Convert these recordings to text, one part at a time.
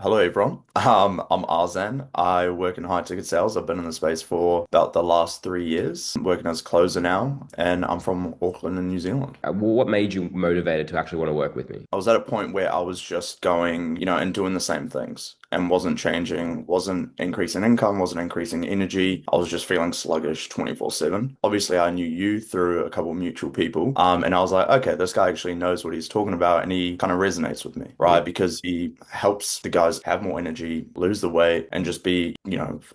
Hello, everyone. I'm Arzan. I work in high ticket sales. I've been in the space for about the last 3 years, I'm working as a closer now, and I'm from Auckland in New Zealand. Well, what made you motivated to actually want to work with me? I was at a point where I was just going, and doing the same things and wasn't changing, wasn't increasing income, wasn't increasing energy. I was just feeling sluggish 24/7. Obviously, I knew you through a couple of mutual people. And I was like, okay, this guy actually knows what he's talking about and he kind of resonates with me, right? Mm. Because he helps the guys have more energy, lose the weight, and just be,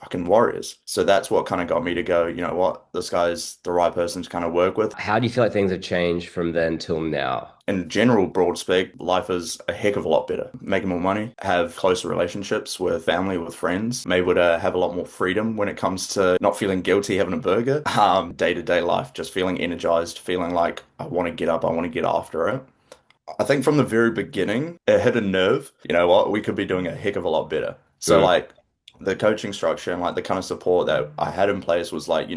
fucking warriors. So that's what kind of got me to go, you know what, this guy's the right person to kind of work with. How do you feel like things have changed from then till now? In general, broad speak, life is a heck of a lot better. Making more money, have closer relationships with family, with friends, I'm able to have a lot more freedom when it comes to not feeling guilty having a burger. Day-to-day life, just feeling energized, feeling like I want to get up, I want to get after it. I think from the very beginning, it hit a nerve. You know what? We could be doing a heck of a lot better. So Mm. like the coaching structure and like the kind of support that I had in place was like,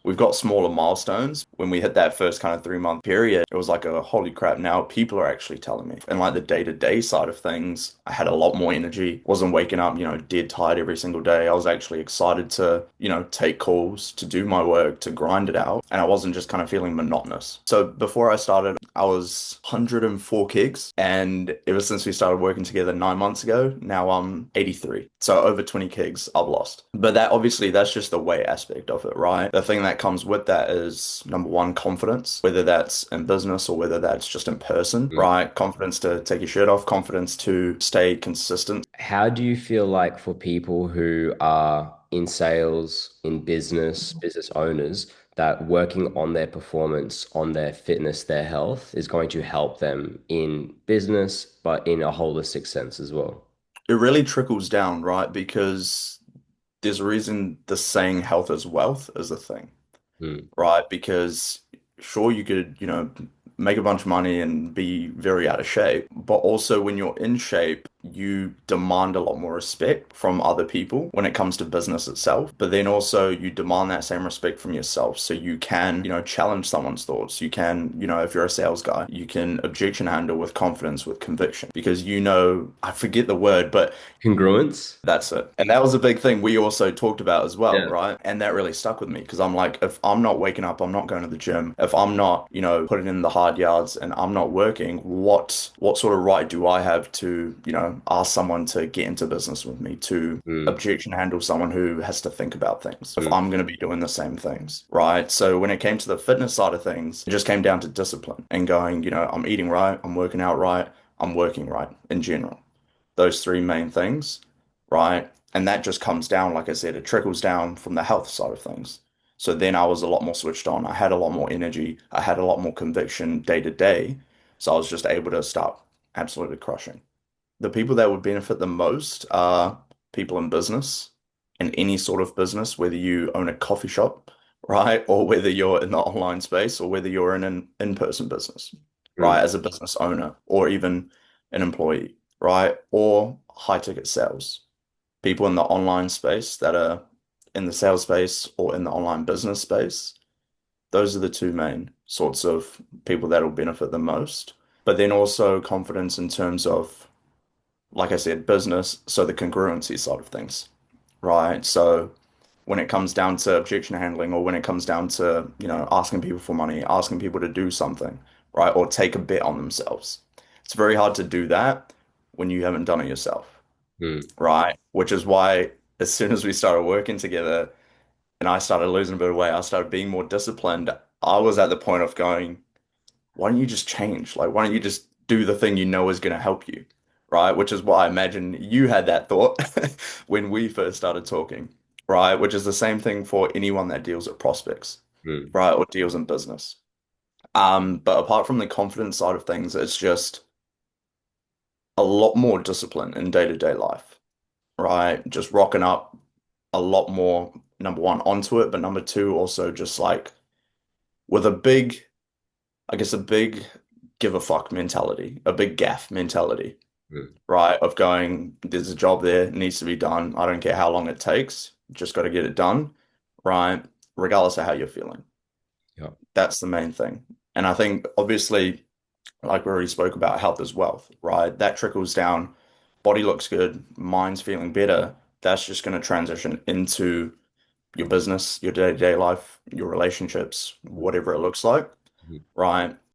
we've got smaller milestones. When we hit that first kind of 3 month period, it was like a holy crap, now people are actually telling me. And like the day-to-day side of things, I had a lot more energy. Wasn't waking up, dead tired every single day. I was actually excited to, take calls, to do my work, to grind it out. And I wasn't just kind of feeling monotonous. So before I started, I was 104 kgs. And ever since we started working together 9 months ago, now I'm 83. So over 20 kgs I've lost. But that obviously that's just the weight aspect of it, right? The thing that comes with that is number one, confidence, whether that's in business or whether that's just in person, Mm. right? Confidence to take your shirt off, confidence to stay consistent. How do you feel like for people who are in sales, in business owners, that working on their performance, on their fitness, their health is going to help them in business, but in a holistic sense as well? It really trickles down, right? Because there's a reason the saying health is wealth is a thing, Mm. right? Because sure, you could, make a bunch of money and be very out of shape, but also when you're in shape, you demand a lot more respect from other people when it comes to business itself. But then also you demand that same respect from yourself. So you can, challenge someone's thoughts. You can, if you're a sales guy, you can objection handle with confidence, with conviction, because I forget the word, but Congruence? that's it. And that was a big thing we also talked about as well, Yeah. right? And that really stuck with me because I'm like, if I'm not waking up, I'm not going to the gym. If I'm not, putting in the hard yards and I'm not working, what sort of right do I have to, ask someone to get into business with me, to Mm. objection handle someone who has to think about things if Mm. I'm going to be doing the same things, right? So when it came to the fitness side of things, it just came down to discipline and going, I'm eating right, I'm working out right, I'm working right in general. Those three main things, right? And that just comes down, like I said, it trickles down from the health side of things. So then I was a lot more switched on. I had a lot more energy. I had a lot more conviction day to day. So I was just able to start absolutely crushing. The people that would benefit the most are people in business, in any sort of business, whether you own a coffee shop, right? Or whether you're in the online space or whether you're in an in-person business, right? Mm. As a business owner or even an employee, right? Or high ticket sales. People in the online space that are in the sales space or in the online business space, those are the two main sorts of people that will benefit the most. But then also confidence in terms of, like I said, business, so the congruency side of things, right? So when it comes down to objection handling or when it comes down to, asking people for money, asking people to do something, right? Or take a bet on themselves. It's very hard to do that when you haven't done it yourself, Mm. right? Which is why as soon as we started working together and I started losing a bit of weight, I started being more disciplined. I was at the point of going, why don't you just change? Like, why don't you just do the thing you know is going to help you, right? Which is why I imagine you had that thought when we first started talking, right? Which is the same thing for anyone that deals with prospects, Mm. right? Or deals in business. But apart from the confidence side of things, it's just a lot more discipline in day-to-day life, right? Just rocking up a lot more, number one, onto it, but number two, also just like with a big, I guess, a big give a fuck mentality, a big gaff mentality, Mm. right? Of going, there's a job there, it needs to be done. I don't care how long it takes, just got to get it done, right? Regardless of how you're feeling. Yeah. That's the main thing. And I think, obviously, like we already spoke about, health is wealth, right? That trickles down body looks good, mind's feeling better, that's just going to transition into your business, your day-to-day life, your relationships, whatever it looks like, Mhm. right?